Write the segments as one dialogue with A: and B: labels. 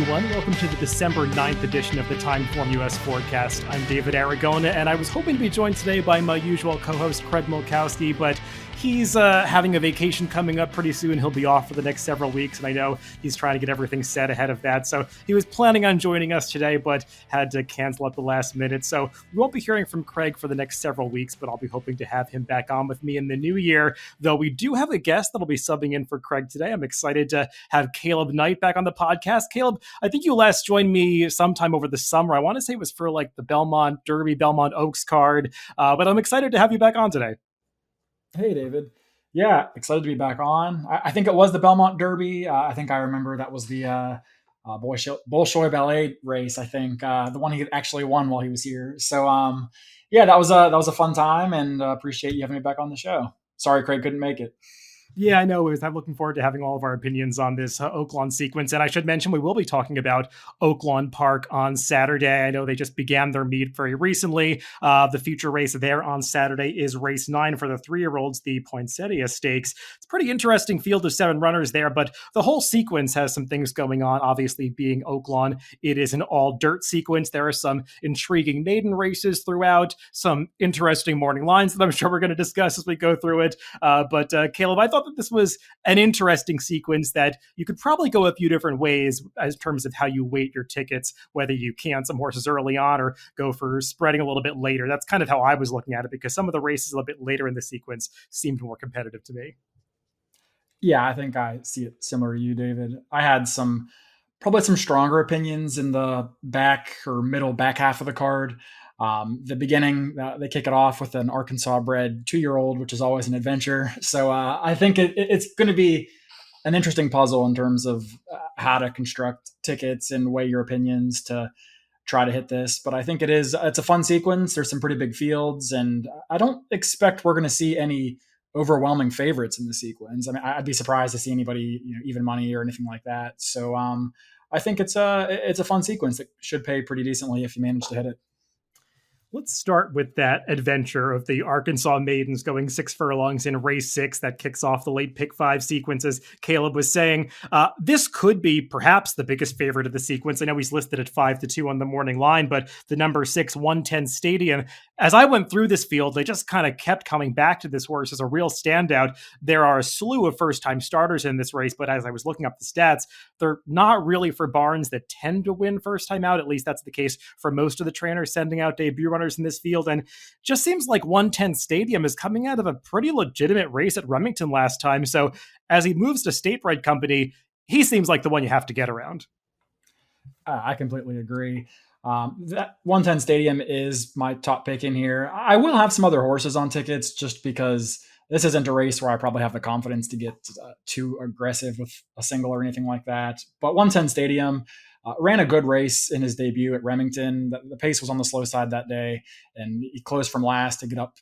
A: everyone. Welcome to the December 9th edition of the TimeformUS Forecast. I'm David Aragona, and I was hoping to be joined today by my usual co-host, Craig Milkowski, but he's having a vacation coming up pretty soon. He'll be off for the next several weeks, and I know he's trying to get everything set ahead of that. So he was planning on joining us today, but had to cancel at the last minute. So we won't be hearing from Craig for the next several weeks, but I'll be hoping to have him back on with me in the new year. Though we do have a guest that'll be subbing in for Craig today. I'm excited to have Caleb Knight back on the podcast. Caleb, I think you last joined me sometime over the summer. I want to say it was for like the Belmont Derby, Belmont Oaks card, but I'm excited to have you back on today.
B: Hey, David. Yeah, excited to be back on. I think it was the Belmont Derby. I think I remember that was the Bolshoi Ballet race. I think the one he actually won while he was here. So yeah, that was a fun time, and appreciate you having me back on the show. Sorry, Craig couldn't make it.
A: Yeah, I know. I'm looking forward to having all of our opinions on this Oaklawn sequence. And I should mention, we will be talking about Oaklawn Park on Saturday. I know they just began their meet very recently. The feature race there on Saturday is race 9 for the 3-year-olds, the Poinsettia Stakes. It's a pretty interesting field of 7 runners there, but the whole sequence has some things going on. Obviously, being Oaklawn, it is an all-dirt sequence. There are some intriguing maiden races throughout, some interesting morning lines that I'm sure we're going to discuss as we go through it. But Caleb, I thought that this was an interesting sequence that you could probably go a few different ways as terms of how you weight your tickets, whether you can some horses early on or go for spreading a little bit later. That's kind of how I was looking at it, because some of the races a little bit later in the sequence seemed more competitive to me.
B: Yeah, I think I see it similar to you, David. I had probably some stronger opinions in the back or middle back half of the card. The beginning, they kick it off with an Arkansas bred 2-year-old, which is always an adventure. So I think it's going to be an interesting puzzle in terms of how to construct tickets and weigh your opinions to try to hit this. But I think it's a fun sequence. There's some pretty big fields, and I don't expect we're going to see any overwhelming favorites in the sequence. I mean, I'd be surprised to see anybody, even money or anything like that. So I think it's a fun sequence that should pay pretty decently if you manage to hit it.
A: Let's start with that adventure of the Arkansas Maidens going 6 furlongs in race 6 that kicks off the late pick 5 sequence, as Caleb was saying. This could be perhaps the biggest favorite of the sequence. I know he's listed at 5-2 on the morning line, but the number 6, 110 Stadium, as I went through this field, they just kind of kept coming back to this horse as a real standout. There are a slew of first-time starters in this race, but as I was looking up the stats, they're not really for barns that tend to win first time out. At least that's the case for most of the trainers sending out debut runners in this field. And just seems like 110 Stadium is coming out of a pretty legitimate race at Remington last time. So as he moves to State Bred Company, he seems like the one you have to get around.
B: I completely agree. That 110 Stadium is my top pick in here. I will have some other horses on tickets just because this isn't a race where I probably have the confidence to get too aggressive with a single or anything like that. But 110 Stadium ran a good race in his debut at Remington. The pace was on the slow side that day, and he closed from last to get up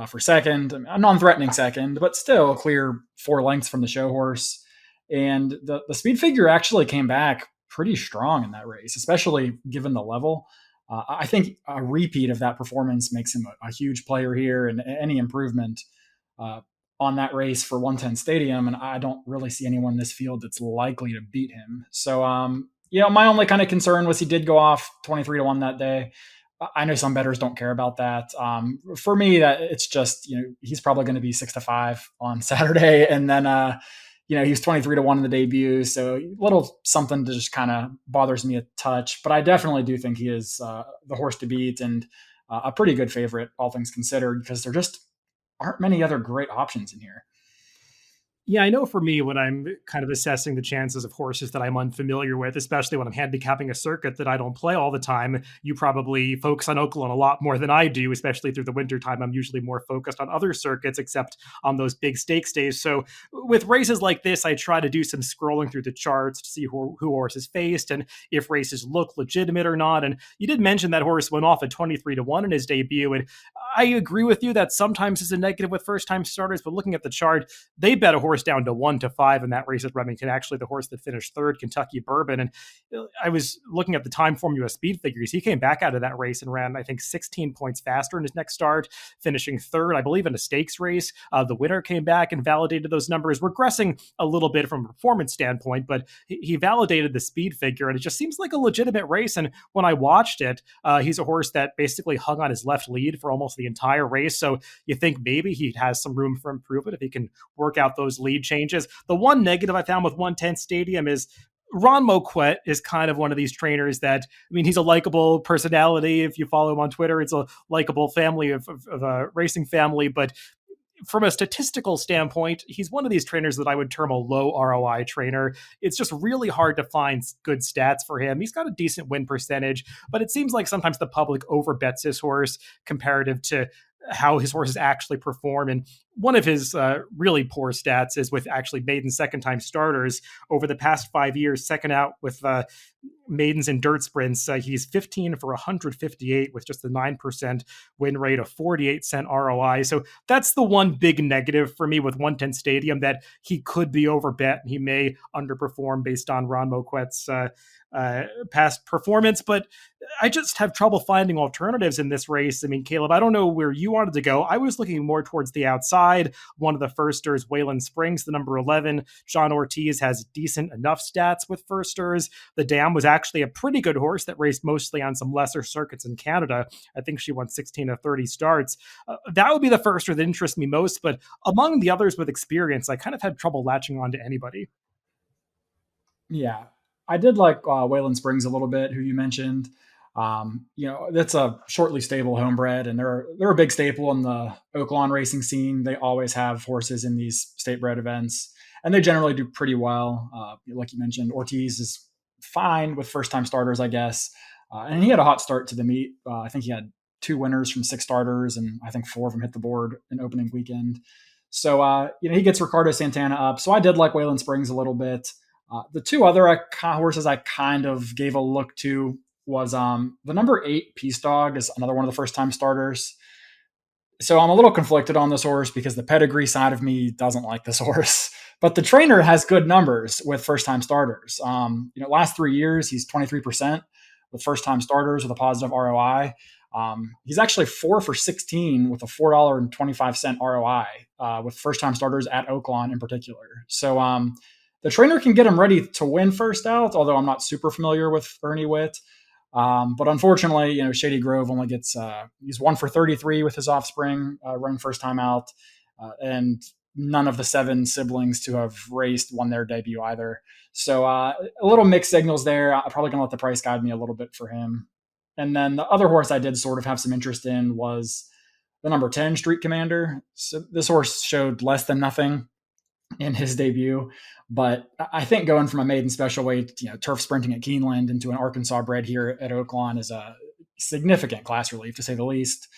B: for second. A non-threatening second, but still a clear 4 lengths from the show horse. And the speed figure actually came back pretty strong in that race, especially given the level. I think a repeat of that performance makes him a huge player here, and any improvement on that race for 110 Stadium, and I don't really see anyone in this field that's likely to beat him. So, my only kind of concern was he did go off 23-1 that day. I know some bettors don't care about that. For me, that it's just, he's probably going to be 6-5 on Saturday, and then he was 23-1 in the debut, so a little something that just kind of bothers me a touch. But I definitely do think he is the horse to beat, and a pretty good favorite, all things considered, because there just aren't many other great options in here.
A: Yeah, I know for me, when I'm kind of assessing the chances of horses that I'm unfamiliar with, especially when I'm handicapping a circuit that I don't play all the time, you probably focus on Oaklawn a lot more than I do, especially through the wintertime. I'm usually more focused on other circuits, except on those big stakes days. So with races like this, I try to do some scrolling through the charts to see who horses faced and if races look legitimate or not. And you did mention that horse went off at 23-1 in his debut. And I agree with you that sometimes is a negative with first-time starters, but looking at the chart, they bet a horse horse down to 1-5 in that race at Remington. Actually, the horse that finished third, Kentucky Bourbon. And I was looking at the TimeformUS speed figures. He came back out of that race and ran, I think, 16 points faster in his next start, finishing third, I believe, in a stakes race. The winner came back and validated those numbers, regressing a little bit from a performance standpoint, but he validated the speed figure, and it just seems like a legitimate race. And when I watched it, he's a horse that basically hung on his left lead for almost the entire race. So you think maybe he has some room for improvement if he can work out those lead changes. The one negative I found with 110 Stadium is Ron Moquette is kind of one of these trainers that, I mean, he's a likable personality. If you follow him on Twitter, it's a likable family of a racing family. But from a statistical standpoint, he's one of these trainers that I would term a low ROI trainer. It's just really hard to find good stats for him. He's got a decent win percentage, but it seems like sometimes the public overbets his horse comparative to how his horses actually perform. And one of his really poor stats is with actually maiden second time starters over the past 5 years, second out with maidens in dirt sprints. He's 15 for 158 with just a 9% win rate, a 48-cent ROI. So that's the one big negative for me with 110 Stadium, that he could be overbet and he may underperform based on Ron Moquette's past performance. But I just have trouble finding alternatives in this race. I mean, Caleb, I don't know where you wanted to go. I was looking more towards the outside. One of the firsters, Wayland Springs, the number 11. John Ortiz has decent enough stats with firsters. The Dam was actually a pretty good horse that raced mostly on some lesser circuits in Canada. I think she won 16 of 30 starts. That would be the firster that interests me most. But among the others with experience, I kind of had trouble latching on to anybody.
B: Yeah, I did like Wayland Springs a little bit, who you mentioned. That's a shortly stable homebred, and they're a big staple in the Oaklawn racing scene. They always have horses in these state bred events, and they generally do pretty well. Like you mentioned, Ortiz is fine with first time starters, I guess. And he had a hot start to the meet. I think he had 2 winners from 6 starters, and I think 4 of them hit the board in opening weekend. So, he gets Ricardo Santana up. So I did like Wayland Springs a little bit. The 2 other horses I kind of gave a look to was the number 8 Peace Dog is another one of the first time starters. So I'm a little conflicted on this horse because the pedigree side of me doesn't like this horse, but the trainer has good numbers with first time starters. Last 3 years, he's 23% with first time starters with a positive ROI. He's actually 4 for 16 with a $4.25 ROI with first time starters at Oaklawn in particular. So, the trainer can get him ready to win first out, although I'm not super familiar with Ernie Witt. But unfortunately, Shady Grove only gets, he's 1 for 33 with his offspring running first time out. And none of the 7 siblings to have raced won their debut either. So a little mixed signals there. I'm probably going to let the price guide me a little bit for him. And then the other horse I did sort of have some interest in was the number 10 Street Commander. So this horse showed less than nothing in his debut, but I think going from a maiden special weight, turf sprinting at Keeneland into an Arkansas bred here at Oaklawn is a significant class relief, to say the least.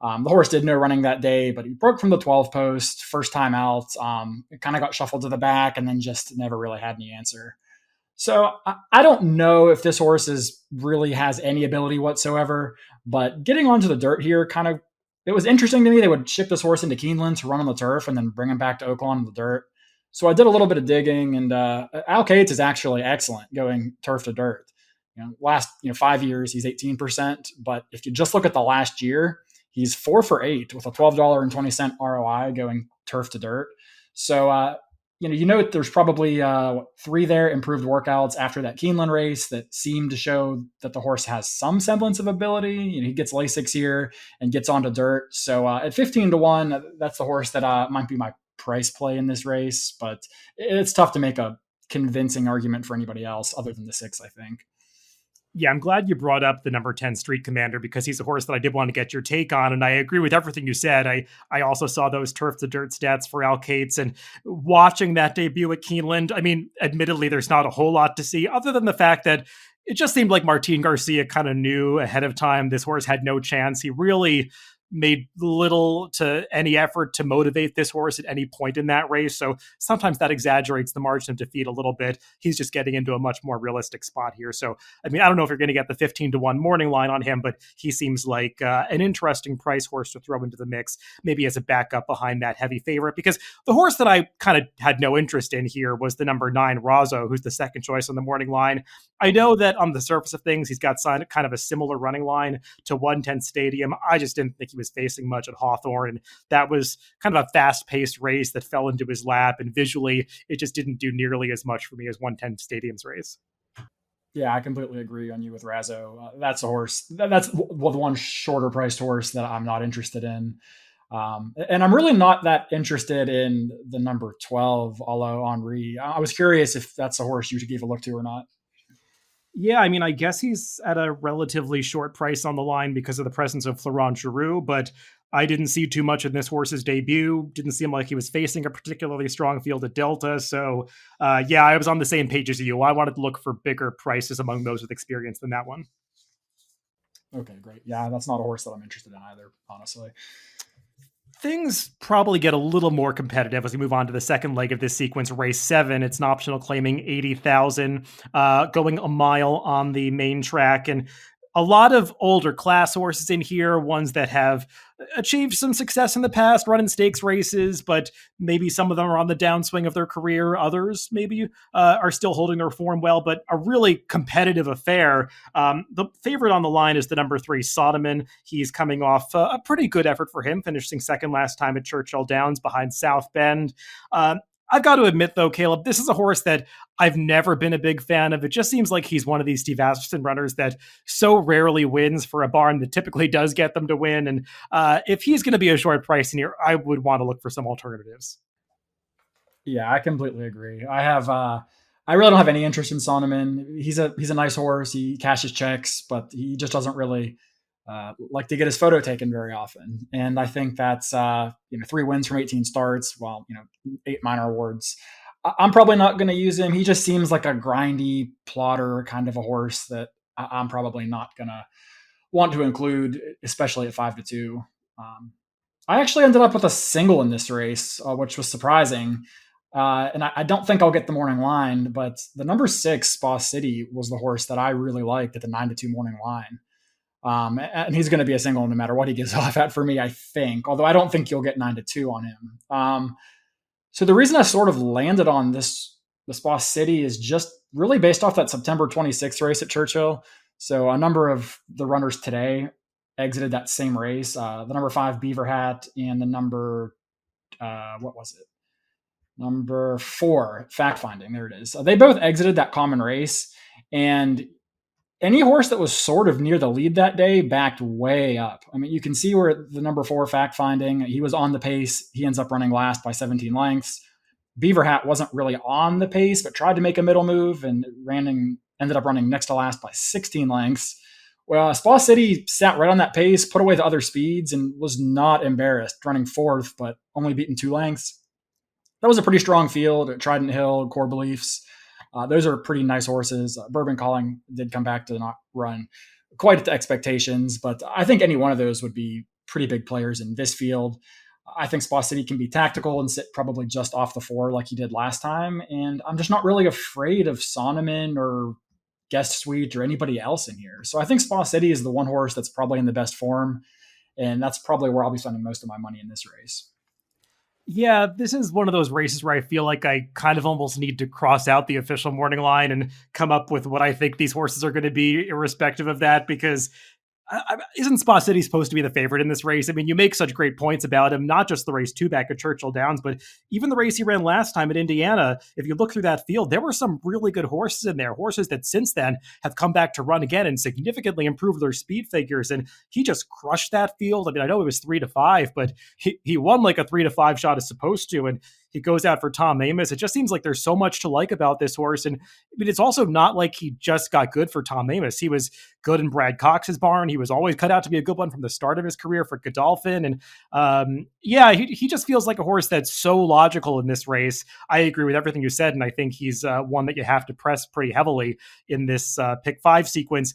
B: The horse did no running that day, but he broke from the 12 post first time out. It kind of got shuffled to the back and then just never really had any answer. So I don't know if this horse really has any ability whatsoever, but getting onto the dirt here it was interesting to me. They would ship this horse into Keeneland to run on the turf and then bring him back to Oaklawn in the dirt. So I did a little bit of digging, and Al Cates is actually excellent going turf to dirt. Last 5 years, he's 18%. But if you just look at the last year, he's 4 for 8 with a $12.20 ROI going turf to dirt. So, there's probably 3 there improved workouts after that Keeneland race that seem to show that the horse has some semblance of ability. He gets Lasix here and gets onto dirt. So at 15-1, that's the horse that might be my price play in this race, but it's tough to make a convincing argument for anybody else other than the 6, I think.
A: Yeah, I'm glad you brought up the number 10 Street Commander because he's a horse that I did want to get your take on. And I agree with everything you said. I also saw those turf to dirt stats for Al Cates, and watching that debut at Keeneland, I mean, admittedly, there's not a whole lot to see other than the fact that it just seemed like Martin Garcia kind of knew ahead of time this horse had no chance. He really made little to any effort to motivate this horse at any point in that race. So sometimes that exaggerates the margin of defeat a little bit. He's just getting into a much more realistic spot here. So, I mean, I don't know if you're going to get the 15-1 morning line on him, but he seems like an interesting price horse to throw into the mix, maybe as a backup behind that heavy favorite. Because the horse that I kind of had no interest in here was the number 9 Razzo, who's the second choice on the morning line. I know that on the surface of things, he's got kind of a similar running line to 110 Stadium. I just didn't think he was facing much at Hawthorne. And that was kind of a fast-paced race that fell into his lap. And visually, it just didn't do nearly as much for me as 110 Stadium's race.
B: Yeah, I completely agree on you with Razzo. That's a horse. That's the one shorter priced horse that I'm not interested in. And I'm really not that interested in the number 12, Alo Henri. I was curious if that's a horse you should give a look to or not.
A: Yeah, I mean, I guess he's at a relatively short price on the line because of the presence of Florent Giroux, but I didn't see too much in this horse's debut. Didn't seem like he was facing a particularly strong field at Delta. So, yeah, I was on the same page as you. I wanted to look for bigger prices among those with experience than that one.
B: Okay, great. Yeah, that's not a horse that I'm interested in either, honestly.
A: Things probably get a little more competitive as we move on to the second leg of this sequence, race 7. It's an optional claiming 80,000, going a mile on the main track. And a lot of older class horses in here, ones that have achieved some success in the past, running stakes races, but maybe some of them are on the downswing of their career. Others maybe are still holding their form well, but a really competitive affair. The favorite on the line is the number 3, Soderman. He's coming off a pretty good effort for him, finishing second last time at Churchill Downs behind South Bend. I've got to admit, though, Caleb, this is a horse that I've never been a big fan of. It just seems like he's one of these Steve Asmussen runners that so rarely wins for a barn that typically does get them to win. And if he's going to be a short price in here, I would want to look for some alternatives.
B: Yeah, I completely agree. I really don't have any interest in Sonneman. He's a nice horse. He cashes checks, but he just doesn't really like to get his photo taken very often. And I think that's 3 wins from 18 starts, 8 minor awards. I'm probably not going to use him. He just seems like a grindy plotter kind of a horse that I'm probably not going to want to include, especially at 5-2. I actually ended up with a single in this race, which was surprising. And I don't think I'll get the morning line, but the number 6, Spa City, was the horse that I really liked at the 9-2 morning line. And he's going to be a single no matter what he gives off at for me, I think, although I don't think you'll get 9-2 on him. So the reason I sort of landed on the Spa City is just really based off that September 26th race at Churchill. So a number of the runners today exited that same race. The number 5 Beaver Hat and the number, number 4 Fact Finding. There it is. They both exited that common race, and any horse that was sort of near the lead that day backed way up. I mean, you can see where the number 4 Fact Finding, he was on the pace. He ends up running last by 17 lengths. Beaver Hat wasn't really on the pace, but tried to make a middle move and ended up running next to last by 16 lengths. Well, Spa City sat right on that pace, put away the other speeds, and was not embarrassed, running 4th, but only beaten 2 lengths. That was a pretty strong field at Trident Hill, Core Beliefs. Those are pretty nice horses. Bourbon Calling did come back to not run quite to expectations, but I think any one of those would be pretty big players in this field. I think Spa City can be tactical and sit probably just off the 4 like he did last time. And I'm just not really afraid of Sonneman or Guest Suite or anybody else in here. So I think Spa City is the one horse that's probably in the best form. And that's probably where I'll be spending most of my money in this race.
A: Yeah, this is one of those races where I feel like I kind of almost need to cross out the official morning line and come up with what I think these horses are going to be irrespective of that, because isn't Spa City supposed to be the favorite in this race? I mean, you make such great points about him, not just the race 2 back at Churchill Downs, but even the race he ran last time at Indiana. If you look through that field, there were some really good horses in there, horses that since then have come back to run again and significantly improved their speed figures. And he just crushed that field. I mean, I know it was 3-5, but he won like a 3-5 shot as supposed to. And he goes out for Tom Amoss. It just seems like there's so much to like about this horse. And I mean, it's also not like he just got good for Tom Amoss. He was good in Brad Cox's barn. He was always cut out to be a good one from the start of his career for Godolphin. And he just feels like a horse that's so logical in this race. I agree with everything you said. And I think he's one that you have to press pretty heavily in this pick 5 sequence.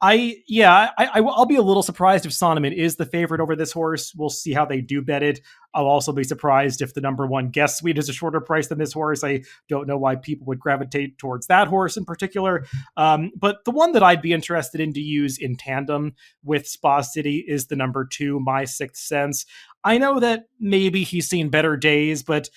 A: I'll be a little surprised if Sonneman is the favorite over this horse. We'll see how they do bet it. I'll also be surprised if the number one guess suite is a shorter price than this horse. I don't know why people would gravitate towards that horse in particular. But the one that I'd be interested in to use in tandem with Spa City is the number two, My Sixth Sense. I know that maybe he's seen better days, but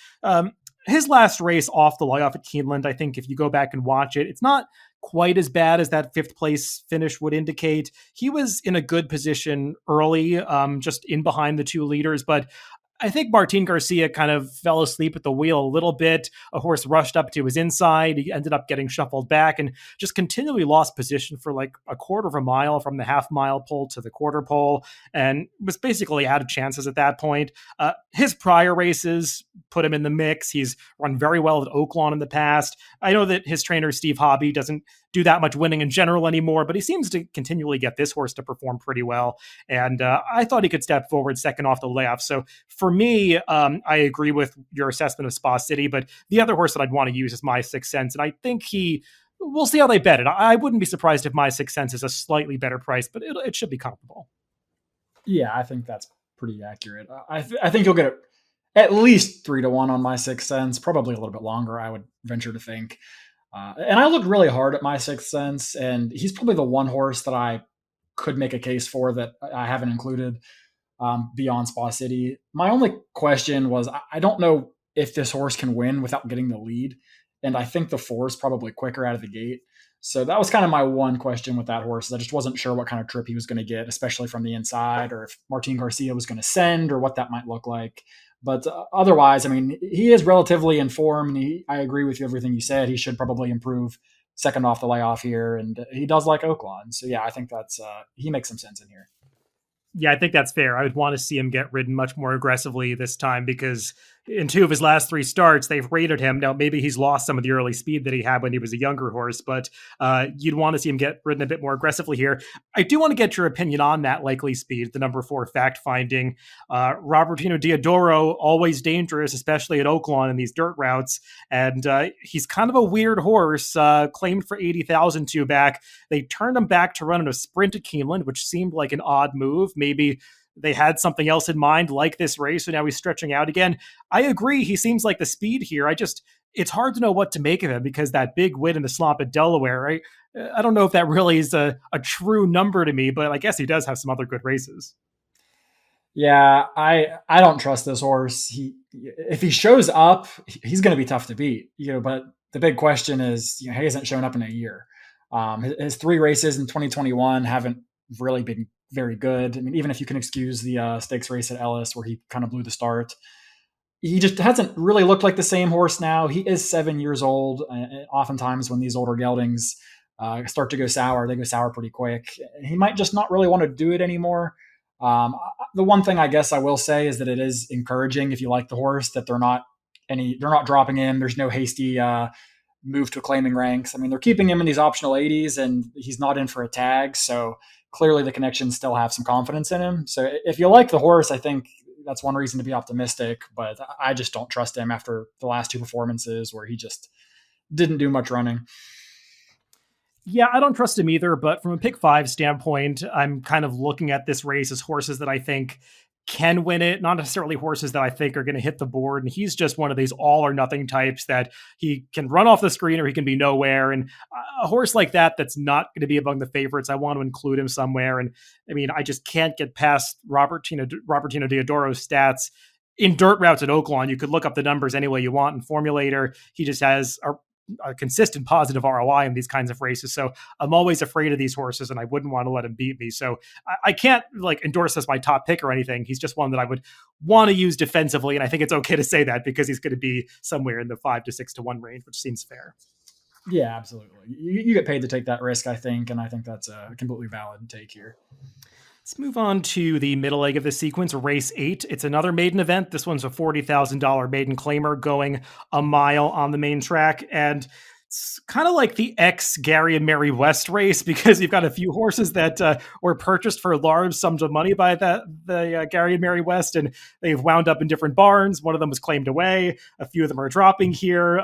A: his last race off the layoff at Keeneland, I think if you go back and watch it, it's not quite as bad as that fifth place finish would indicate. He was in a good position early, just in behind the two leaders, but I think Martin Garcia kind of fell asleep at the wheel a little bit. A horse rushed up to his inside. He ended up getting shuffled back and just continually lost position for like a quarter of a mile from the half mile pole to the quarter pole and was basically out of chances at that point. His prior races put him in the mix. He's run very well at Oaklawn in the past. I know that his trainer, Steve Hobby, doesn't do that much winning in general anymore, but he seems to continually get this horse to perform pretty well. And I thought he could step forward second off the layoff. So for me, I agree with your assessment of Spa City, but the other horse that I'd want to use is My Sixth Sense. And I think we'll see how they bet it. I wouldn't be surprised if My Sixth Sense is a slightly better price, but it should be comparable.
B: Yeah, I think that's pretty accurate. I think you'll get at least 3-1 on My Sixth Sense, probably a little bit longer, I would venture to think. And I looked really hard at My Sixth Sense, and he's probably the one horse that I could make a case for that I haven't included beyond Spa City. My only question was, I don't know if this horse can win without getting the lead, and I think the 4 is probably quicker out of the gate. So that was kind of my one question with that horse. I just wasn't sure what kind of trip he was going to get, especially from the inside, or if Martin Garcia was going to send, or what that might look like. But otherwise, I mean, he is relatively in form, and I agree with you everything you said. He should probably improve second off the layoff here, and he does like Oaklawn. So yeah, I think that's he makes some sense in here.
A: Yeah, I think that's fair. I would want to see him get ridden much more aggressively this time because in 2 of his last 3 starts, they've rated him. Now, maybe he's lost some of the early speed that he had when he was a younger horse, but you'd want to see him get ridden a bit more aggressively here. I do want to get your opinion on that likely speed, the number 4 fact finding. Robertino Diodoro, always dangerous, especially at Oaklawn in these dirt routes. And he's kind of a weird horse, claimed for 80,000 2 back. They turned him back to run in a sprint at Keeneland, which seemed like an odd move. Maybe they had something else in mind, like this race, so now he's stretching out again. I agree, he seems like the speed here. It's hard to know what to make of him because that big win in the slump at Delaware, right? I don't know if that really is a true number to me, but I guess he does have some other good races.
B: Yeah, I don't trust this horse. If he shows up, he's going to be tough to beat. But the big question is, he hasn't shown up in a year. His 3 races in 2021 haven't really been very good. I mean, even if you can excuse the stakes race at Ellis where he kind of blew the start, he just hasn't really looked like the same horse now. He is 7 years old. Oftentimes when these older geldings start to go sour, they go sour pretty quick. He might just not really want to do it anymore. The one thing I guess I will say is that it is encouraging if you like the horse that they're not dropping him. There's no hasty move to claiming ranks. I mean, they're keeping him in these optional 80s and he's not in for a tag. So clearly the connections still have some confidence in him. So if you like the horse, I think that's one reason to be optimistic, but I just don't trust him after the last 2 performances where he just didn't do much running.
A: Yeah, I don't trust him either, but from a pick 5 standpoint, I'm kind of looking at this race as horses that I think can win it, not necessarily horses that I think are going to hit the board. And he's just one of these all or nothing types that he can run off the screen or he can be nowhere. And a horse like that, that's not going to be among the favorites, I want to include him somewhere. And I mean, I just can't get past Robertino Diodoro's stats in dirt routes at Oaklawn. You could look up the numbers any way you want in Formulator. He just has a consistent positive ROI in these kinds of races. So I'm always afraid of these horses and I wouldn't want to let him beat me. So I can't endorse as my top pick or anything. He's just one that I would want to use defensively. And I think it's okay to say that because he's going to be somewhere in the 5 to 6 to 1 range, which seems fair.
B: Yeah, absolutely. You get paid to take that risk, I think. And I think that's a completely valid take here.
A: Let's move on to the middle leg of the sequence, race 8. It's another maiden event. This one's a $40,000 maiden claimer going a mile on the main track. And It's kind of like the ex Gary and Mary West race because you've got a few horses that were purchased for large sums of money by the Gary and Mary West, and they've wound up in different barns. One of them was claimed away. A few of them are dropping here.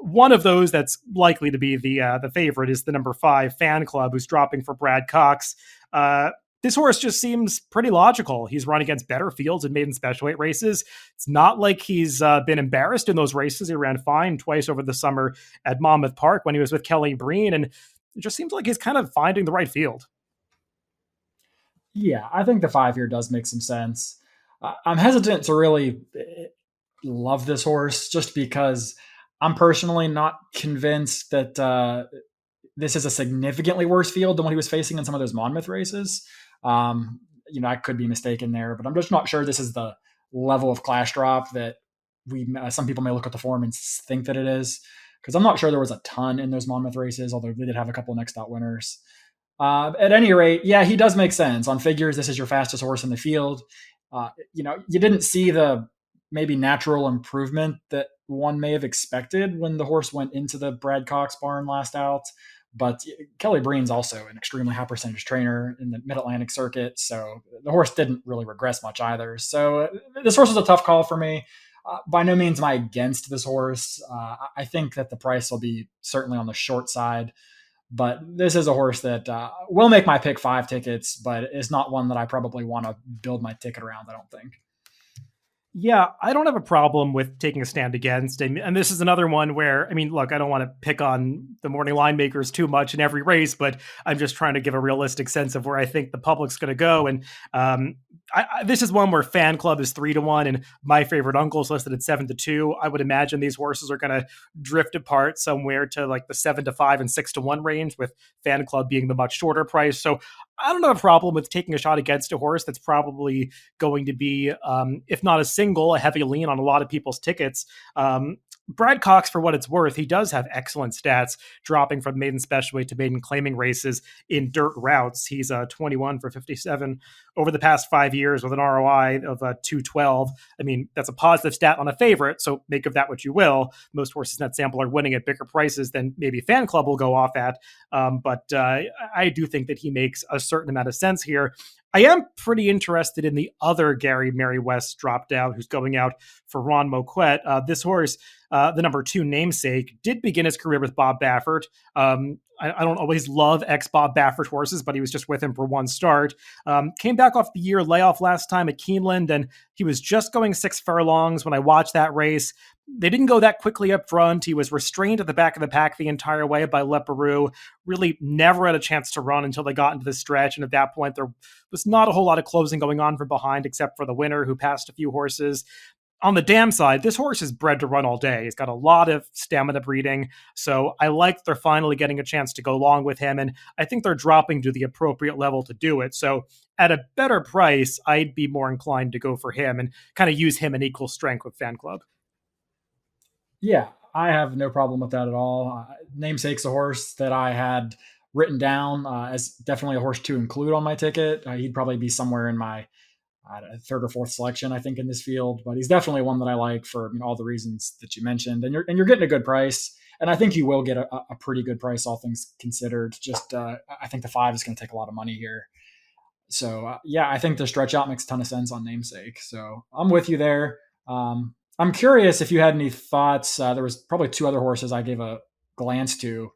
A: One of those that's likely to be the favorite is the number 5 Fan Club, who's dropping for Brad Cox. This horse just seems pretty logical. He's run against better fields in maiden special weight races. It's not like he's been embarrassed in those races. He ran fine twice over the summer at Monmouth Park when he was with Kelly Breen, and it just seems like he's kind of finding the right field.
B: Yeah, I think the 5 here does make some sense. I'm hesitant to really love this horse just because I'm personally not convinced that this is a significantly worse field than what he was facing in some of those Monmouth races. I could be mistaken there, but I'm just not sure this is the level of class drop that some people may look at the form and think that it is, because I'm not sure there was a ton in those Monmouth races, although they did have a couple of next out winners. At any rate, yeah, he does make sense. On figures, this is your fastest horse in the field. You didn't see the maybe natural improvement that one may have expected when the horse went into the Brad Cox barn last out. But Kelly Breen's also an extremely high percentage trainer in the Mid-Atlantic circuit, so the horse didn't really regress much either. So this horse was a tough call for me. By no means am I against this horse. I think that the price will be certainly on the short side, but this is a horse that will make my pick 5 tickets, but it's not one that I probably want to build my ticket around, I don't think.
A: Yeah, I don't have a problem with taking a stand against. And this is another one where, I mean, look, I don't want to pick on the morning line makers too much in every race, but I'm just trying to give a realistic sense of where I think the public's going to go. And this is one where Fan Club is 3-1 and My Favorite Uncle is listed at 7-2. I would imagine these horses are going to drift apart somewhere to like the 7-5 and 6-1 range, with Fan Club being the much shorter price. So I don't have a problem with taking a shot against a horse that's probably going to be, if not a single, a heavy lean on a lot of people's tickets. Brad Cox, for what it's worth, he does have excellent stats, dropping from maiden special weight to maiden claiming races in dirt routes. He's 21 for 57 over the past 5 years with an ROI of 212. I mean, that's a positive stat on a favorite, so make of that what you will. Most horses in that sample are winning at bigger prices than maybe Fan Club will go off at. But I do think that he makes a certain amount of sense here. I am pretty interested in the other Gary Mary West dropped out, who's going out for Ron Moquette. This horse, the number 2 Namesake, did begin his career with Bob Baffert. I don't always love ex-Bob Baffert horses, but he was just with him for one start. Came back off the year layoff last time at Keeneland, and he was just going 6 furlongs when I watched that race. They didn't go that quickly up front. He was restrained at the back of the pack the entire way by Leparoux. Really never had a chance to run until they got into the stretch, and at that point, there was not a whole lot of closing going on from behind, except for the winner, who passed a few horses. On the dam side, this horse is bred to run all day. He's got a lot of stamina breeding, so I like they're finally getting a chance to go long with him, and I think they're dropping to the appropriate level to do it. So at a better price, I'd be more inclined to go for him and kind of use him in equal strength with Fan Club.
B: Yeah, I have no problem with that at all. Namesake's a horse that I had written down as definitely a horse to include on my ticket. He'd probably be somewhere in my 3rd or 4th selection, I think, in this field. But he's definitely one that I like for all the reasons that you mentioned. And you're getting a good price, and I think you will get a pretty good price, all things considered. Just I think the 5 is going to take a lot of money here. So yeah, I think the stretch out makes a ton of sense on Namesake. So I'm with you there. I'm curious if you had any thoughts. There was probably 2 other horses I gave a glance to.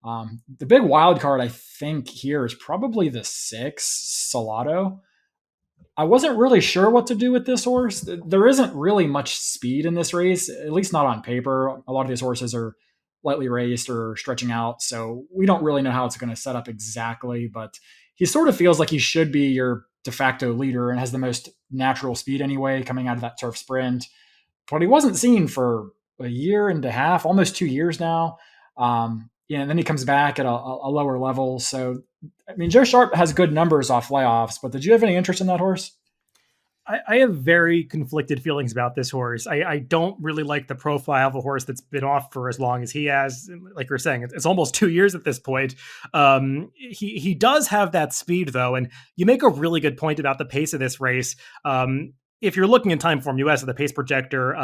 B: The big wild card, I think, here is probably the 6 Salado. I wasn't really sure what to do with this horse. There isn't really much speed in this race, at least not on paper. A lot of these horses are lightly raced or stretching out, so we don't really know how it's going to set up exactly, but he sort of feels like he should be your de facto leader and has the most natural speed anyway, coming out of that turf sprint. But he wasn't seen for a year and a half, almost 2 years now. And then he comes back at a lower level. So, I mean, Joe Sharp has good numbers off layoffs, but did you have any interest in that horse?
A: I have very conflicted feelings about this horse. I don't really like the profile of a horse that's been off for as long as he has. Like you're saying, it's almost 2 years at this point. He does have that speed, though, and you make a really good point about the pace of this race. if you're looking in TimeformUS at the pace projector,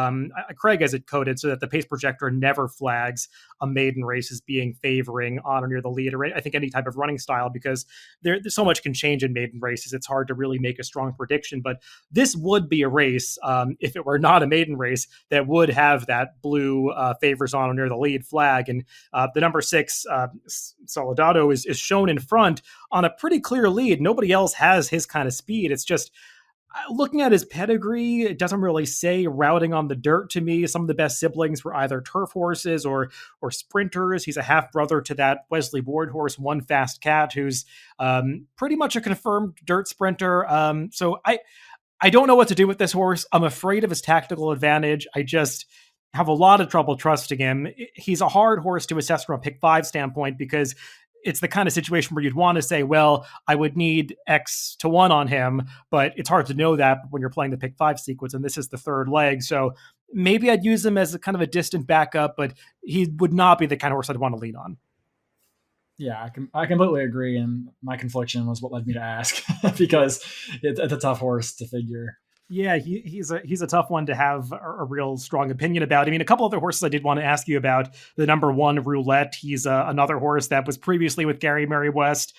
A: Craig has it coded so that the pace projector never flags a maiden race as being favoring on or near the lead, or I think any type of running style, because there's so much can change in maiden races. It's hard to really make a strong prediction, but this would be a race, if it were not a maiden race, that would have that blue favors on or near the lead flag. And the number 6, Soledado, is shown in front on a pretty clear lead. Nobody else has his kind of speed. It's just, looking at his pedigree, it doesn't really say routing on the dirt to me. Some of the best siblings were either turf horses or sprinters. He's a half brother to that Wesley Ward horse, One Fast Cat, who's pretty much a confirmed dirt sprinter. So I don't know what to do with this horse. I'm afraid of his tactical advantage. I just have a lot of trouble trusting him. He's a hard horse to assess from a pick 5 standpoint, because it's the kind of situation where you'd want to say, well, I would need X to 1 on him, but it's hard to know that when you're playing the pick 5 sequence, and this is the third leg. So maybe I'd use him as a kind of a distant backup, but he would not be the kind of horse I'd want to lean on.
B: Yeah, I completely agree, and my confliction was what led me to ask because it's a tough horse to figure.
A: Yeah, he's a tough one to have a real strong opinion about. I mean, a couple other horses I did want to ask you about. The number 1, Roulette. He's another horse that was previously with Gary Murray West,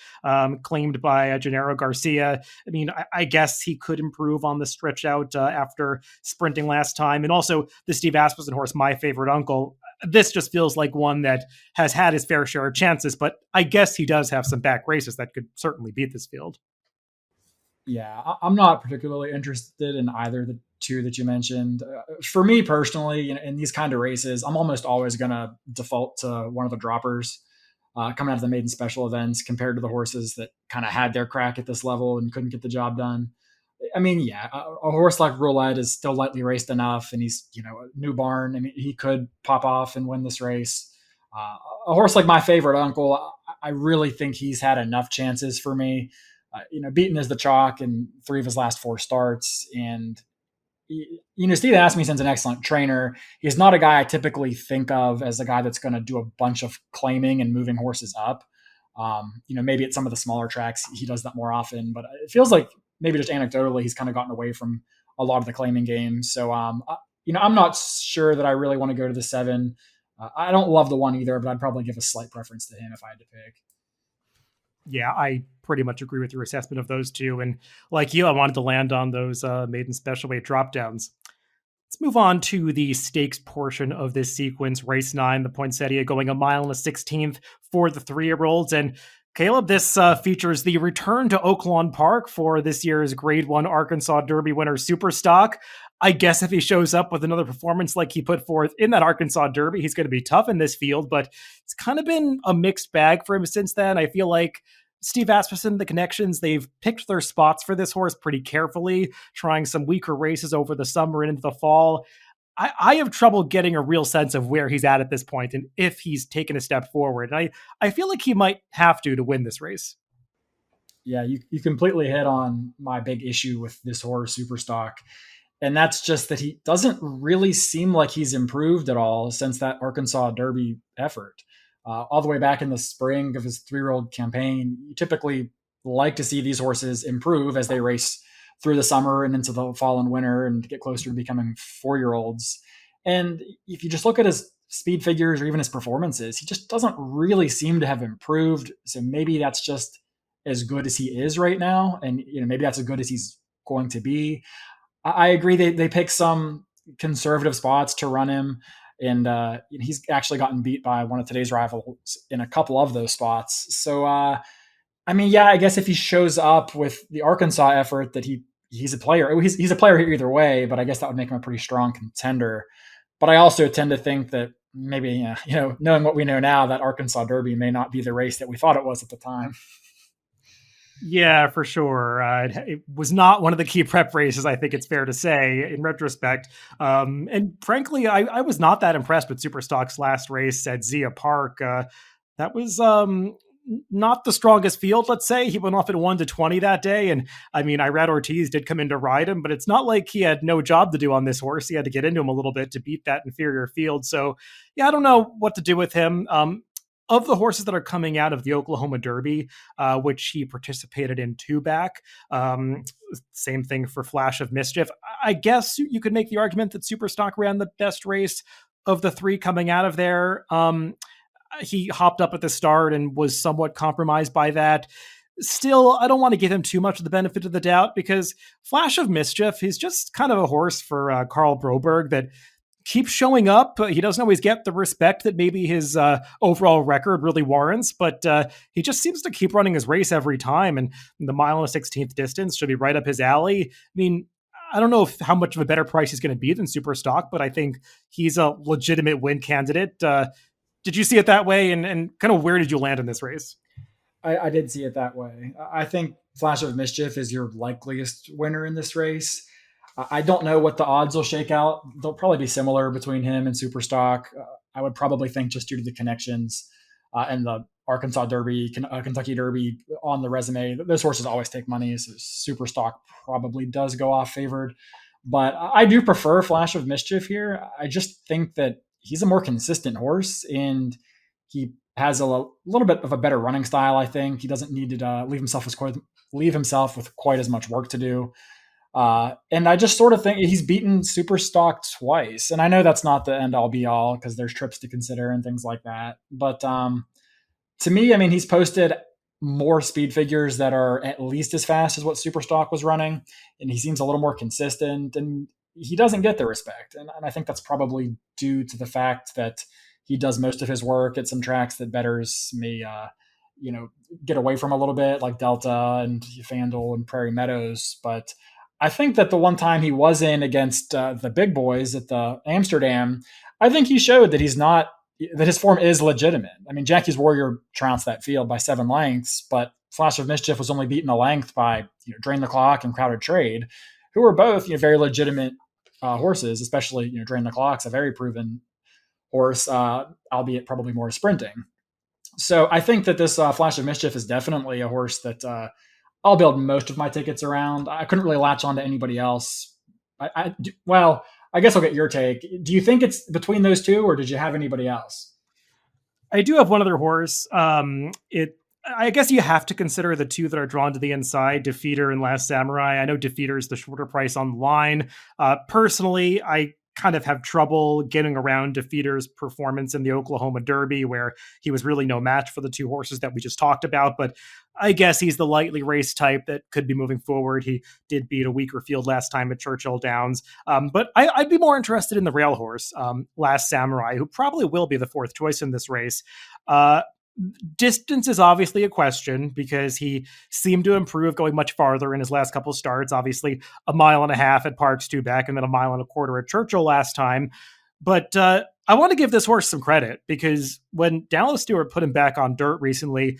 A: claimed by Gennaro Garcia. I mean, I guess he could improve on the stretch out after sprinting last time. And also the Steve Asmussen horse, My Favorite Uncle. This just feels like one that has had his fair share of chances, but I guess he does have some back races that could certainly beat this field.
B: Yeah, I'm not particularly interested in either of the two that you mentioned. For me personally, in these kind of races, I'm almost always going to default to one of the droppers coming out of the maiden special events compared to the horses that kind of had their crack at this level and couldn't get the job done. I mean, yeah, a horse like Roulette is still lightly raced enough, and he's, a new barn. I mean, he could pop off and win this race. A horse like My Favorite Uncle, I really think he's had enough chances for me. Beaten as the chalk in 3 of his last 4 starts. And, Steve Asmussen's an excellent trainer. He's not a guy I typically think of as a guy that's going to do a bunch of claiming and moving horses up. Maybe at some of the smaller tracks, he does that more often, but it feels like maybe just anecdotally, he's kind of gotten away from a lot of the claiming game. So, I'm not sure that I really want to go to the 7. I don't love the 1 either, but I'd probably give a slight preference to him if I had to pick.
A: Yeah, I pretty much agree with your assessment of those two. And like you, I wanted to land on those maiden special weight drop downs. Let's move on to the stakes portion of this sequence. Race 9, the Poinsettia, going 1 mile and a 16th for the 3-year-olds. And Caleb, this features the return to Oaklawn Park for this year's Grade 1 Arkansas Derby winner Superstock. I guess if he shows up with another performance like he put forth in that Arkansas Derby, he's going to be tough in this field, but it's kind of been a mixed bag for him since then. I feel like Steve Asmussen, the connections, they've picked their spots for this horse pretty carefully, trying some weaker races over the summer and into the fall. I have trouble getting a real sense of where he's at this point and if he's taken a step forward. And I feel like he might have to win this race.
B: Yeah, you completely hit on my big issue with this horse, Superstock. And that's just that he doesn't really seem like he's improved at all since that Arkansas Derby effort. All the way back in the spring of his 3-year-old campaign, you typically like to see these horses improve as they race through the summer and into the fall and winter and get closer to becoming 4-year-olds. And if you just look at his speed figures or even his performances, he just doesn't really seem to have improved. So maybe that's just as good as he is right now. And maybe that's as good as he's going to be. I agree they pick some conservative spots to run him, and he's actually gotten beat by one of today's rivals in a couple of those spots. So, I guess if he shows up with the Arkansas effort that he's a player, he's a player here either way, but I guess that would make him a pretty strong contender. But I also tend to think that maybe, knowing what we know now, that Arkansas Derby may not be the race that we thought it was at the time.
A: Yeah, for sure. It was not one of the key prep races, I think it's fair to say, in retrospect. And frankly, I was not that impressed with Superstock's last race at Zia Park. That was not the strongest field, let's say. He went off at 1-20 that day. And I mean, Irad Ortiz did come in to ride him, but it's not like he had no job to do on this horse. He had to get into him a little bit to beat that inferior field. So yeah, I don't know what to do with him. of the horses that are coming out of the Oklahoma Derby, which he participated in two back. Same thing for Flash of Mischief. I guess you could make the argument that Superstock ran the best race of the three coming out of there. He hopped up at the start and was somewhat compromised by that. Still, I don't want to give him too much of the benefit of the doubt because Flash of Mischief, he's just kind of a horse for Carl Broberg that keeps showing up. He doesn't always get the respect that maybe his overall record really warrants, but he just seems to keep running his race every time. And the mile and a 16th distance should be right up his alley. I mean, I don't know how much of a better price he's going to be than Superstock, but I think he's a legitimate win candidate. Did you see it that way? And kind of where did you land in this race?
B: I did see it that way. I think Flash of Mischief is your likeliest winner in this race. I don't know what the odds will shake out. They'll probably be similar between him and Superstock. I would probably think just due to the connections and the Arkansas Derby, Kentucky Derby on the resume, those horses always take money. So Superstock probably does go off favored. But I do prefer Flash of Mischief here. I just think that he's a more consistent horse and he has a little bit of a better running style. I think he doesn't need to leave himself with quite as much work to do. And I just sort of think he's beaten Superstock twice. And I know that's not the end all be all because there's trips to consider and things like that. But to me, I mean, he's posted more speed figures that are at least as fast as what Superstock was running. And he seems a little more consistent and he doesn't get the respect. And I think that's probably due to the fact that he does most of his work at some tracks that bettors may, get away from a little bit, like Delta and Fandle and Prairie Meadows. But I think that the one time he was in against the big boys at the Amsterdam, I think he showed that that his form is legitimate. I mean, Jackie's Warrior trounced that field by 7 lengths, but Flash of Mischief was only beaten a length by Drain the Clock and Crowded Trade, who were both very legitimate horses, especially Drain the Clock's a very proven horse, albeit probably more sprinting. So I think that this Flash of Mischief is definitely a horse that I'll build most of my tickets around. I couldn't really latch on to anybody else. I guess I'll get your take. Do you think it's between those two, or did you have anybody else?
A: I do have one other horse. I guess you have to consider the two that are drawn to the inside, Defeater and Last Samurai. I know Defeater is the shorter price on the line. Personally, I kind of have trouble getting around Defeater's performance in the Oklahoma Derby, where he was really no match for the two horses that we just talked about. But I guess he's the lightly raced type that could be moving forward. He did beat a weaker field last time at Churchill Downs. But I'd be more interested in the rail horse, Last Samurai, who probably will be the fourth choice in this race. Distance is obviously a question because he seemed to improve going much farther in his last couple of starts. Obviously, a mile and a half at Parks two back and then a mile and a quarter at Churchill last time. But I want to give this horse some credit because when Dallas Stewart put him back on dirt recently,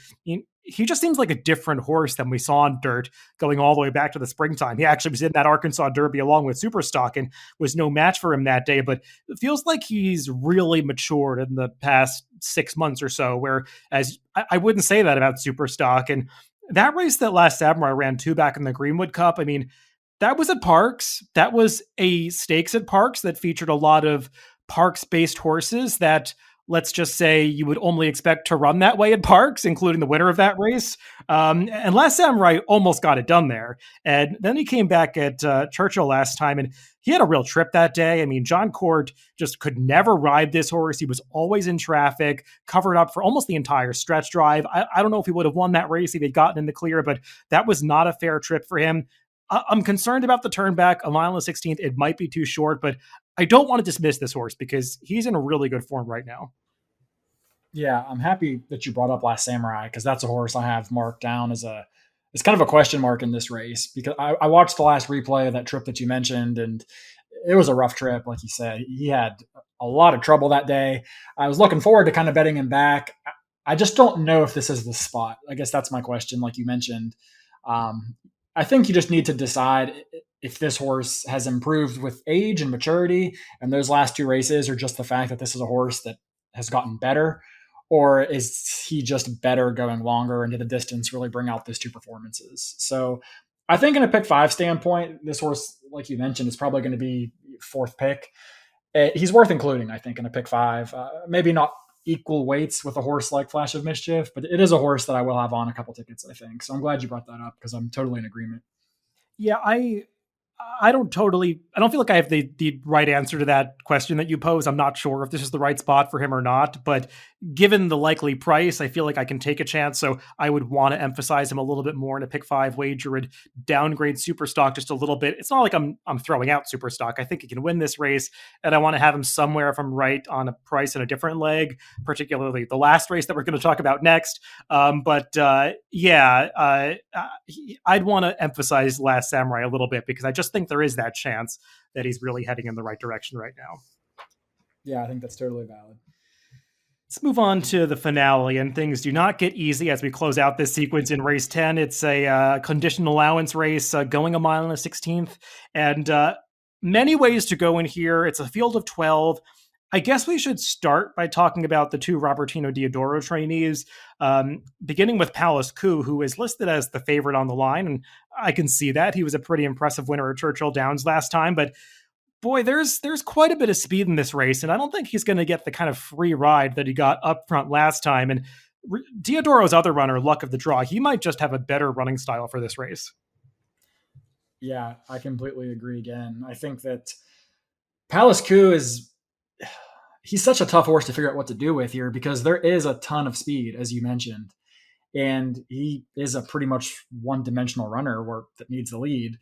A: he just seems like a different horse than we saw on dirt going all the way back to the springtime. He actually was in that Arkansas Derby along with Superstock and was no match for him that day, but it feels like he's really matured in the past 6 months or so, whereas I wouldn't say that about Superstock. And that race that Last Samurai ran two back in the Greenwood Cup, I mean, that was at Parks. That was a stakes at Parks that featured a lot of Parks-based horses that, let's just say, you would only expect to run that way at Parks, including the winner of that race. And Last Samurai almost got it done there. And then he came back at Churchill last time, and he had a real trip that day. I mean, John Court just could never ride this horse. He was always in traffic, covered up for almost the entire stretch drive. I don't know if he would have won that race if he'd gotten in the clear, but that was not a fair trip for him. I'm concerned about the turn back, a mile and the 16th. It might be too short, but I don't want to dismiss this horse because he's in a really good form right now.
B: Yeah, I'm happy that you brought up Last Samurai because that's a horse I have marked down as it's kind of a question mark in this race because I watched the last replay of that trip that you mentioned and it was a rough trip. Like you said, he had a lot of trouble that day. I was looking forward to kind of betting him back. I just don't know if this is the spot. I guess that's my question. Like you mentioned, I think you just need to decide if this horse has improved with age and maturity, and those last two races are just the fact that this is a horse that has gotten better, or is he just better going longer into the distance, really bring out those two performances? So I think in a pick 5 standpoint, this horse, like you mentioned, is probably going to be fourth pick. He's worth including, I think, in a pick 5. Maybe not equal weights with a horse like Flash of Mischief, but it is a horse that I will have on a couple tickets, I think. So I'm glad you brought that up because I'm totally in agreement.
A: Yeah, I don't feel like I have the right answer to that question that you pose. I'm not sure if this is the right spot for him or not, but given the likely price, I feel like I can take a chance. So I would want to emphasize him a little bit more in a pick five wager and downgrade super stock just a little bit. It's not like I'm throwing out super stock. I think he can win this race, and I want to have him somewhere if I'm right on a price in a different leg, particularly the last race that we're going to talk about next. I'd want to emphasize Last Samurai a little bit because I just think there is that chance that he's really heading in the right direction right now.
B: Yeah, I think that's totally valid.
A: Let's move on to the finale, and things do not get easy as we close out this sequence in race 10. It's a condition allowance race going a mile and a 16th, and many ways to go in here. It's a field of 12. I guess we should start by talking about the two Robertino Diodoro trainees, beginning with Palace Coup, who is listed as the favorite on the line, and I can see that. He was a pretty impressive winner at Churchill Downs last time, but boy, there's quite a bit of speed in this race, and I don't think he's going to get the kind of free ride that he got up front last time. And Diodoro's other runner, Luck of the Draw, he might just have a better running style for this race.
B: Yeah, I completely agree again. I think that Palace Coup he's such a tough horse to figure out what to do with here because there is a ton of speed, as you mentioned. And he is a pretty much one-dimensional runner that needs the lead.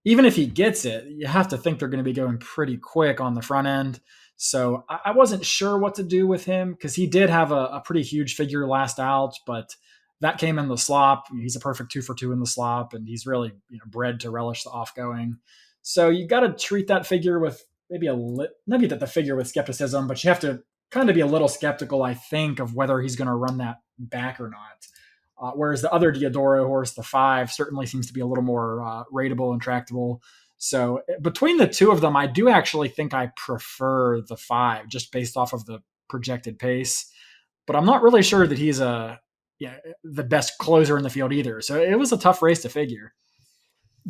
B: Even if he gets it, you have to think they're going to be going pretty quick on the front end. So I wasn't sure what to do with him because he did have a pretty huge figure last out, but that came in the slop. He's a perfect 2-for-2 in the slop, and he's really bred to relish the off-going. So you got to treat that figure with maybe the figure with skepticism, but you have to kind of be a little skeptical, I think, of whether he's going to run that back or not. Whereas the other Diodoro horse, the 5, certainly seems to be a little more rateable and tractable. So between the two of them, I do actually think I prefer the 5 just based off of the projected pace. But I'm not really sure that he's the best closer in the field either. So it was a tough race to figure.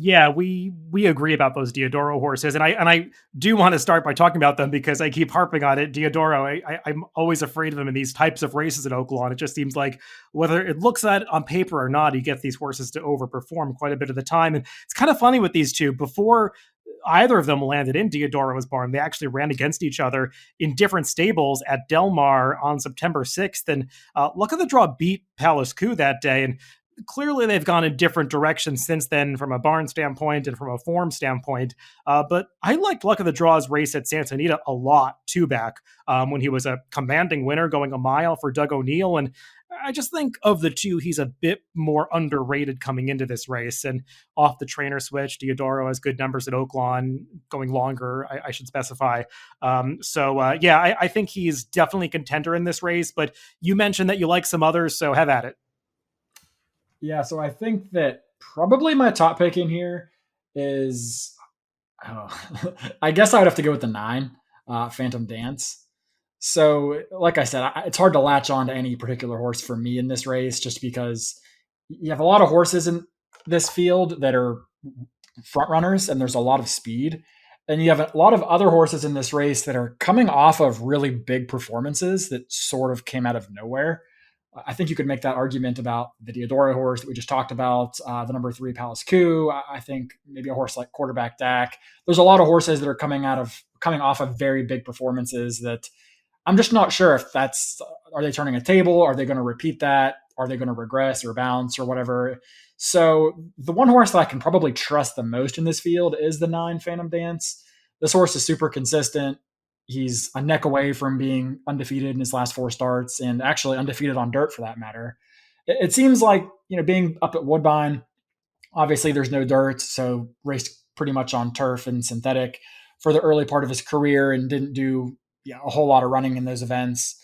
A: Yeah, we agree about those Diodoro horses, and I do want to start by talking about them because I keep harping on it. Diodoro, I'm always afraid of him in these types of races at Oaklawn. It just seems like whether it looks at it on paper or not, he gets these horses to overperform quite a bit of the time. And it's kind of funny with these two. Before either of them landed in Diodoro's barn, they actually ran against each other in different stables at Del Mar on September 6th. And Luck of the Draw beat Palace Coup that day, and clearly they've gone in different directions since then from a barn standpoint and from a form standpoint. But I liked Luck of the Draw's race at Santa Anita a lot, too, back when he was a commanding winner going a mile for Doug O'Neill. And I just think of the two, he's a bit more underrated coming into this race. And off the trainer switch, Diodoro has good numbers at Oaklawn, going longer, I should specify. I think he's definitely a contender in this race. But you mentioned that you like some others, so have at it.
B: Yeah, so I think that probably my top pick in here is, I guess I would have to go with the 9, Phantom Dance. So, like I said, it's hard to latch on to any particular horse for me in this race just because you have a lot of horses in this field that are front runners and there's a lot of speed. And you have a lot of other horses in this race that are coming off of really big performances that sort of came out of nowhere. I think you could make that argument about the Diodoro horse that we just talked about, the number 3 Palace Coup. I think maybe a horse like Quarterback Dak. There's a lot of horses that are coming off of very big performances that I'm just not sure if are they turning a table? Are they going to repeat that? Are they going to regress or bounce or whatever? So the one horse that I can probably trust the most in this field is the 9 Phantom Dance. This horse is super consistent. He's a neck away from being undefeated in his last 4 starts and actually undefeated on dirt for that matter. It seems like, being up at Woodbine, obviously there's no dirt, so raced pretty much on turf and synthetic for the early part of his career and didn't do a whole lot of running in those events.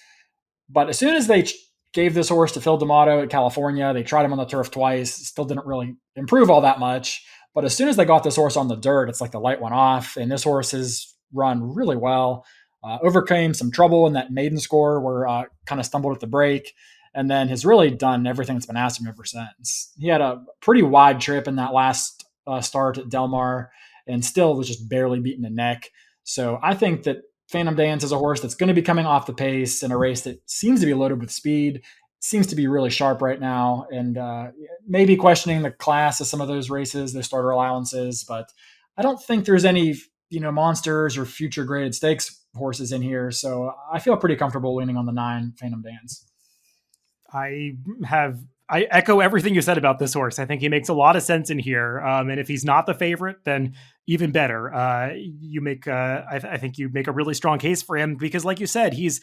B: But as soon as they gave this horse to Phil D'Amato at California, they tried him on the turf twice, still didn't really improve all that much. But as soon as they got this horse on the dirt, it's like the light went off, and this horse has run really well, overcame some trouble in that maiden score where kind of stumbled at the break, and then has really done everything that's been asked of him ever since. He had a pretty wide trip in that last start at Del Mar and still was just barely beating the neck. So I think that Phantom Dance is a horse that's going to be coming off the pace in a race that seems to be loaded with speed, seems to be really sharp right now, and maybe questioning the class of some of those races, their starter allowances. But I don't think there's any monsters or future graded stakes horses in here, so I feel pretty comfortable leaning on the 9 Phantom Dance.
A: I echo everything you said about this horse. I think he makes a lot of sense in here. And if he's not the favorite, then even better. I think you make a really strong case for him because, like you said, he's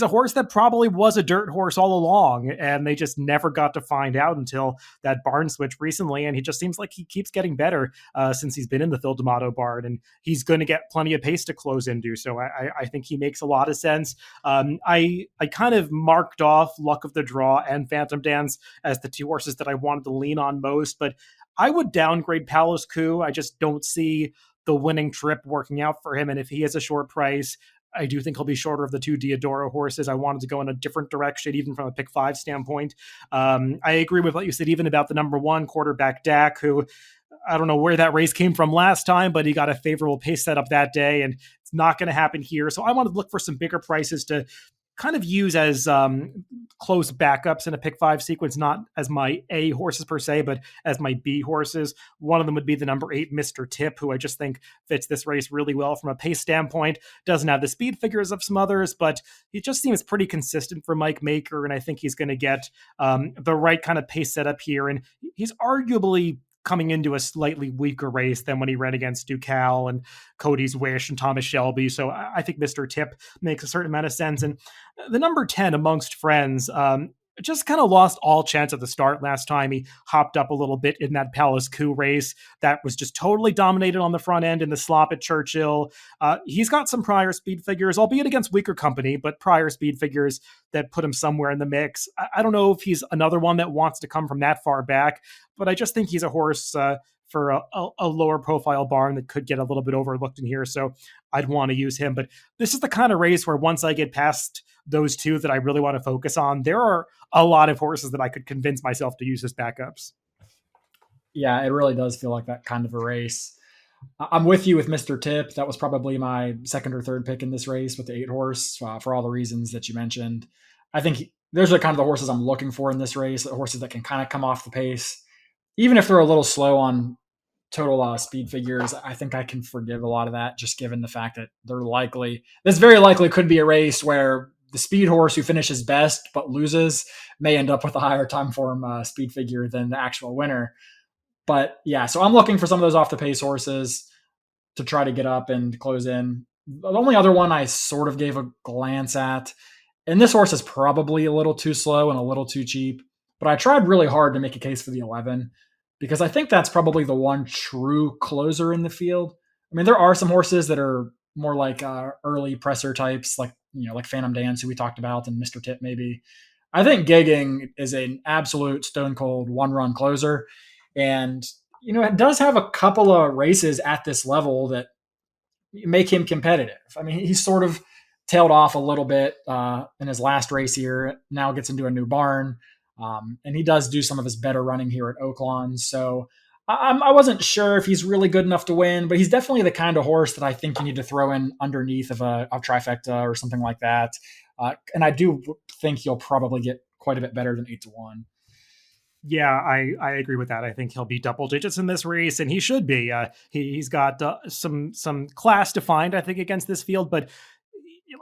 A: a horse that probably was a dirt horse all along, and they just never got to find out until that barn switch recently. And he just seems like he keeps getting better since he's been in the Phil D'Amato barn, and he's going to get plenty of pace to close into. So I think he makes a lot of sense. I kind of marked off Luck of the Draw and Phantom Dance as the 2 horses that I wanted to lean on most, but I would downgrade Palace Coup. I just don't see the winning trip working out for him. And if he is a short price, I do think he'll be shorter of the 2 Diodoro horses. I wanted to go in a different direction, even from a pick 5 standpoint. I agree with what you said, even about the number 1 quarterback, Dak, who I don't know where that race came from last time, but he got a favorable pace setup that day, and it's not going to happen here. So I want to look for some bigger prices to kind of use as close backups in a pick 5 sequence, not as my A horses per se, but as my B horses. One of them would be the number 8, Mr. Tip, who I just think fits this race really well from a pace standpoint. Doesn't have the speed figures of some others, but he just seems pretty consistent for Mike Maker, and I think he's going to get the right kind of pace setup here. And he's arguably coming into a slightly weaker race than when he ran against Ducal and Cody's Wish and Thomas Shelby. So I think Mr. Tip makes a certain amount of sense. And the number 10, Amongst Friends, just kind of lost all chance at the start last time. He hopped up a little bit in that Palace Coup race that was just totally dominated on the front end in the slop at Churchill. He's got some prior speed figures, albeit against weaker company, but prior speed figures that put him somewhere in the mix. I don't know if he's another one that wants to come from that far back, but I just think he's a horse for a lower profile barn that could get a little bit overlooked in here. So I'd want to use him. But this is the kind of race where once I get past those 2 that I really want to focus on, there are a lot of horses that I could convince myself to use as backups.
B: Yeah, it really does feel like that kind of a race. I'm with you with Mr. Tip. That was probably my 2nd or 3rd pick in this race with the 8 horse for all the reasons that you mentioned. I think those are kind of the horses I'm looking for in this race, the horses that can kind of come off the pace. Even if they're a little slow on total speed figures, I think I can forgive a lot of that, just given the fact that this very likely could be a race where the speed horse who finishes best but loses may end up with a higher time form speed figure than the actual winner. But yeah, so I'm looking for some of those off the pace horses to try to get up and close in. The only other one I sort of gave a glance at, and this horse is probably a little too slow and a little too cheap, but I tried really hard to make a case for the 11 because I think that's probably the one true closer in the field. I mean, there are some horses that are more like early presser types, like Phantom Dance, who we talked about, and Mr. Tip maybe. I think Gigging is an absolute stone cold 1-run closer, and it does have a couple of races at this level that make him competitive. I mean, he's sort of tailed off a little bit in his last race here. Now gets into a new barn. And he does do some of his better running here at Oaklawn. So I wasn't sure if he's really good enough to win, but he's definitely the kind of horse that I think you need to throw in underneath of a trifecta or something like that. And I do think he'll probably get quite a bit better than 8-1.
A: Yeah, I agree with that. I think he'll be double digits in this race, and he should be. He's got some class defined, I think, against this field, but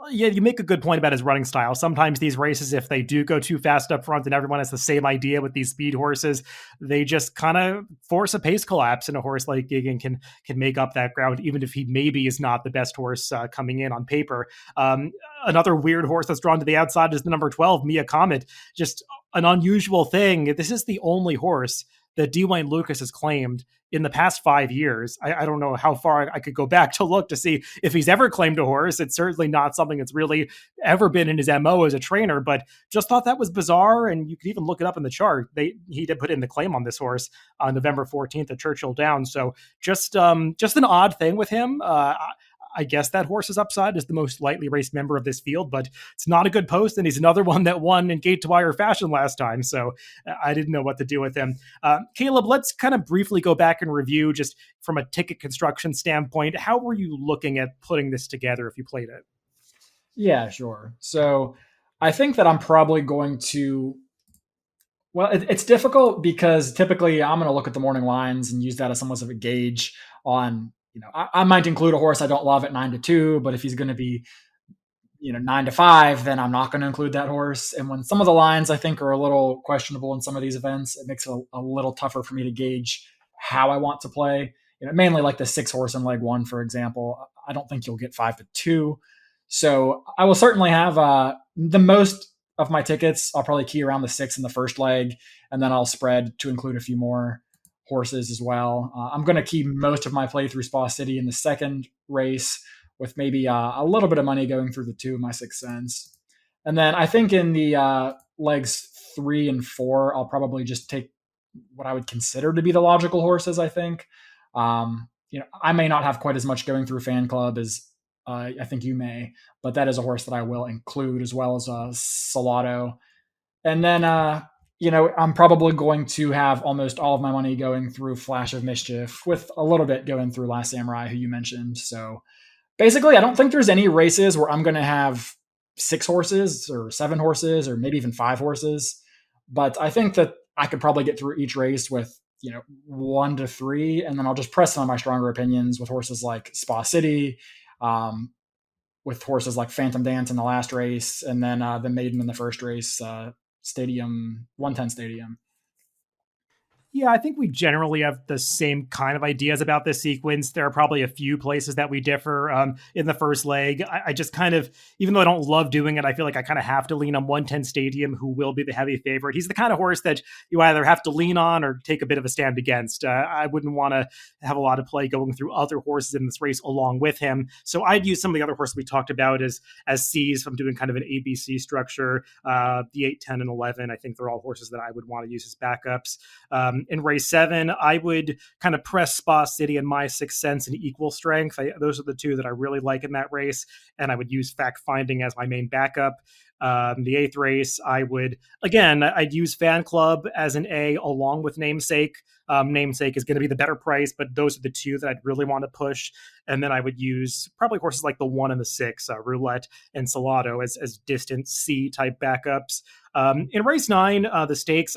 A: yeah, you make a good point about his running style. Sometimes these races, if they do go too fast up front and everyone has the same idea with these speed horses, they just kind of force a pace collapse, and a horse like Gigan can make up that ground, even if he maybe is not the best horse coming in on paper. Another weird horse that's drawn to the outside is the number 12, Mia Comet. Just an unusual thing. This is the only horse that D. Wayne Lucas has claimed in the past 5 years. I don't know how far I could go back to look to see if he's ever claimed a horse. It's certainly not something that's really ever been in his MO as a trainer, but just thought that was bizarre. And you could even look it up in the chart. He did put in the claim on this horse on November 14th at Churchill Downs. So just an odd thing with him. I guess that horse's upside is the most lightly raced member of this field, but it's not a good post, and he's another one that won in gate to wire fashion last time, so I didn't know what to do with him. Caleb, let's kind of briefly go back and review just from a ticket construction standpoint. How were you looking at putting this together if you played it?
B: Yeah, sure. So I think that I'm probably going to. Well, it's difficult because typically I'm going to look at the morning lines and use that as somewhat of a gauge on. I might include a horse I don't love at 9-2, but if he's going to be 9-5, then I'm not going to include that horse. And when some of the lines I think are a little questionable in some of these events, it makes it a little tougher for me to gauge how I want to play. Mainly like the 6 horse in leg 1, for example. I don't think you'll get 5-2. So I will certainly have the most of my tickets. I'll probably key around the 6 in the first leg, and then I'll spread to include a few more horses as well. I'm going to key most of my play through Spa City in the second race, with maybe a little bit of money going through the 2 of my 6 cents. And then I think in the legs 3 and 4, I'll probably just take what I would consider to be the logical horses, I think. I may not have quite as much going through Fan Club as I think you may, but that is a horse that I will include, as well as Salado. And then, I'm probably going to have almost all of my money going through Flash of Mischief, with a little bit going through Last Samurai, who you mentioned. So basically, I don't think there's any races where I'm going to have 6 horses or 7 horses or maybe even 5 horses. But I think that I could probably get through each race with 1 to 3, and then I'll just press on my stronger opinions with horses like Spa City, with horses like Phantom Dance in the last race, and then the Maiden in the first race, Stadium 110 Stadium.
A: Yeah, I think we generally have the same kind of ideas about this sequence. There are probably a few places that we differ in the first leg. I just kind of, even though I don't love doing it, I feel like I kind of have to lean on 110 Stadium, who will be the heavy favorite. He's the kind of horse that you either have to lean on or take a bit of a stand against. I wouldn't want to have a lot of play going through other horses in this race along with him. So I'd use some of the other horses we talked about as C's from doing kind of an ABC structure. The 8, 10, and 11, I think they're all horses that I would want to use as backups. In race 7, I would kind of press Spa City and My 6 Cents in equal strength. Those are the 2 that I really like in that race, and I would use Fact Finding as my main backup. The 8th race, I'd use Fan Club as an A along with Namesake. Namesake is going to be the better price, but those are the 2 that I'd really want to push. And then I would use probably horses like the 1 and the 6, Roulette and Salado, as distant C type backups. In race 9, the stakes,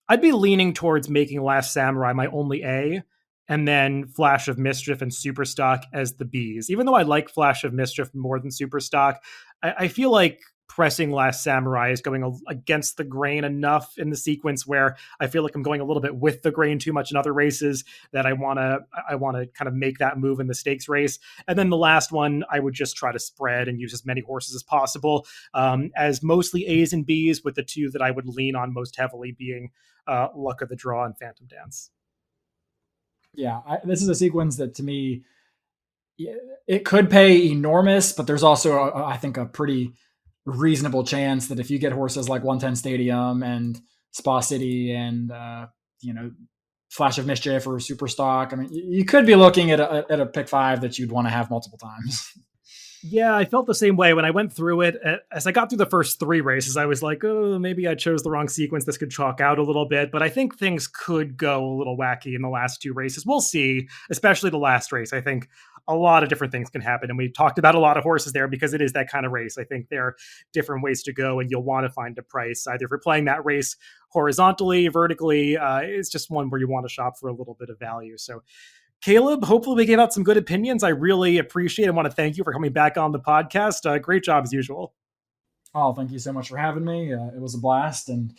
A: I'd be leaning towards making Last Samurai my only A, and then Flash of Mischief and Superstock as the Bs. Even though I like Flash of Mischief more than Superstock, I feel like pressing Last Samurai is going against the grain enough in the sequence where I feel like I'm going a little bit with the grain too much in other races that I want to kind of make that move in the stakes race. And then the last one, I would just try to spread and use as many horses as possible, as mostly A's and B's, with the 2 that I would lean on most heavily being Luck of the Draw and Phantom Dance.
B: Yeah, this is a sequence that, to me, it could pay enormous, but there's also, I think, a pretty reasonable chance that if you get horses like 110 Stadium and Spa City and Flash of Mischief or Superstock, I mean, you could be looking at a pick 5 that you'd want to have multiple times.
A: Yeah, I felt the same way when I went through it. As I got through the first 3 races, I was like, oh, maybe I chose the wrong sequence. This could chalk out a little bit, but I think things could go a little wacky in the last 2 races. We'll see, especially the last race. I think a lot of different things can happen, and we talked about a lot of horses there because it is that kind of race. I think there are different ways to go, and you'll want to find a price, either if you're playing that race horizontally, vertically. It's just one where you want to shop for a little bit of value. So Caleb, hopefully we gave out some good opinions. I really appreciate it. I want to thank you for coming back on the podcast. Great job as usual.
B: Oh, thank you so much for having me. It was a blast, and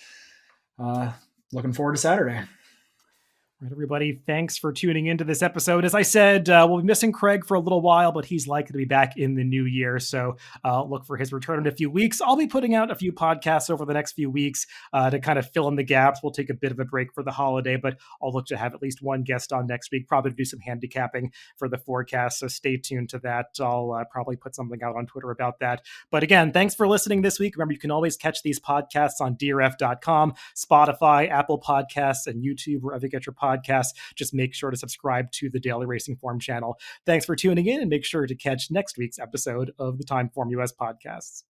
B: looking forward to Saturday.
A: All right, everybody, thanks for tuning into this episode. As I said, we'll be missing Craig for a little while, but he's likely to be back in the new year, so look for his return in a few weeks. I'll be putting out a few podcasts over the next few weeks to kind of fill in the gaps. We'll take a bit of a break for the holiday, but I'll look to have at least one guest on next week, probably to do some handicapping for the forecast, so stay tuned to that. I'll probably put something out on Twitter about that. But again, thanks for listening this week. Remember, you can always catch these podcasts on DRF.com, Spotify, Apple Podcasts, and YouTube, wherever you get your podcasts. podcast, just make sure to subscribe to the Daily Racing Form channel. Thanks for tuning in, and make sure to catch next week's episode of the Timeform US podcasts.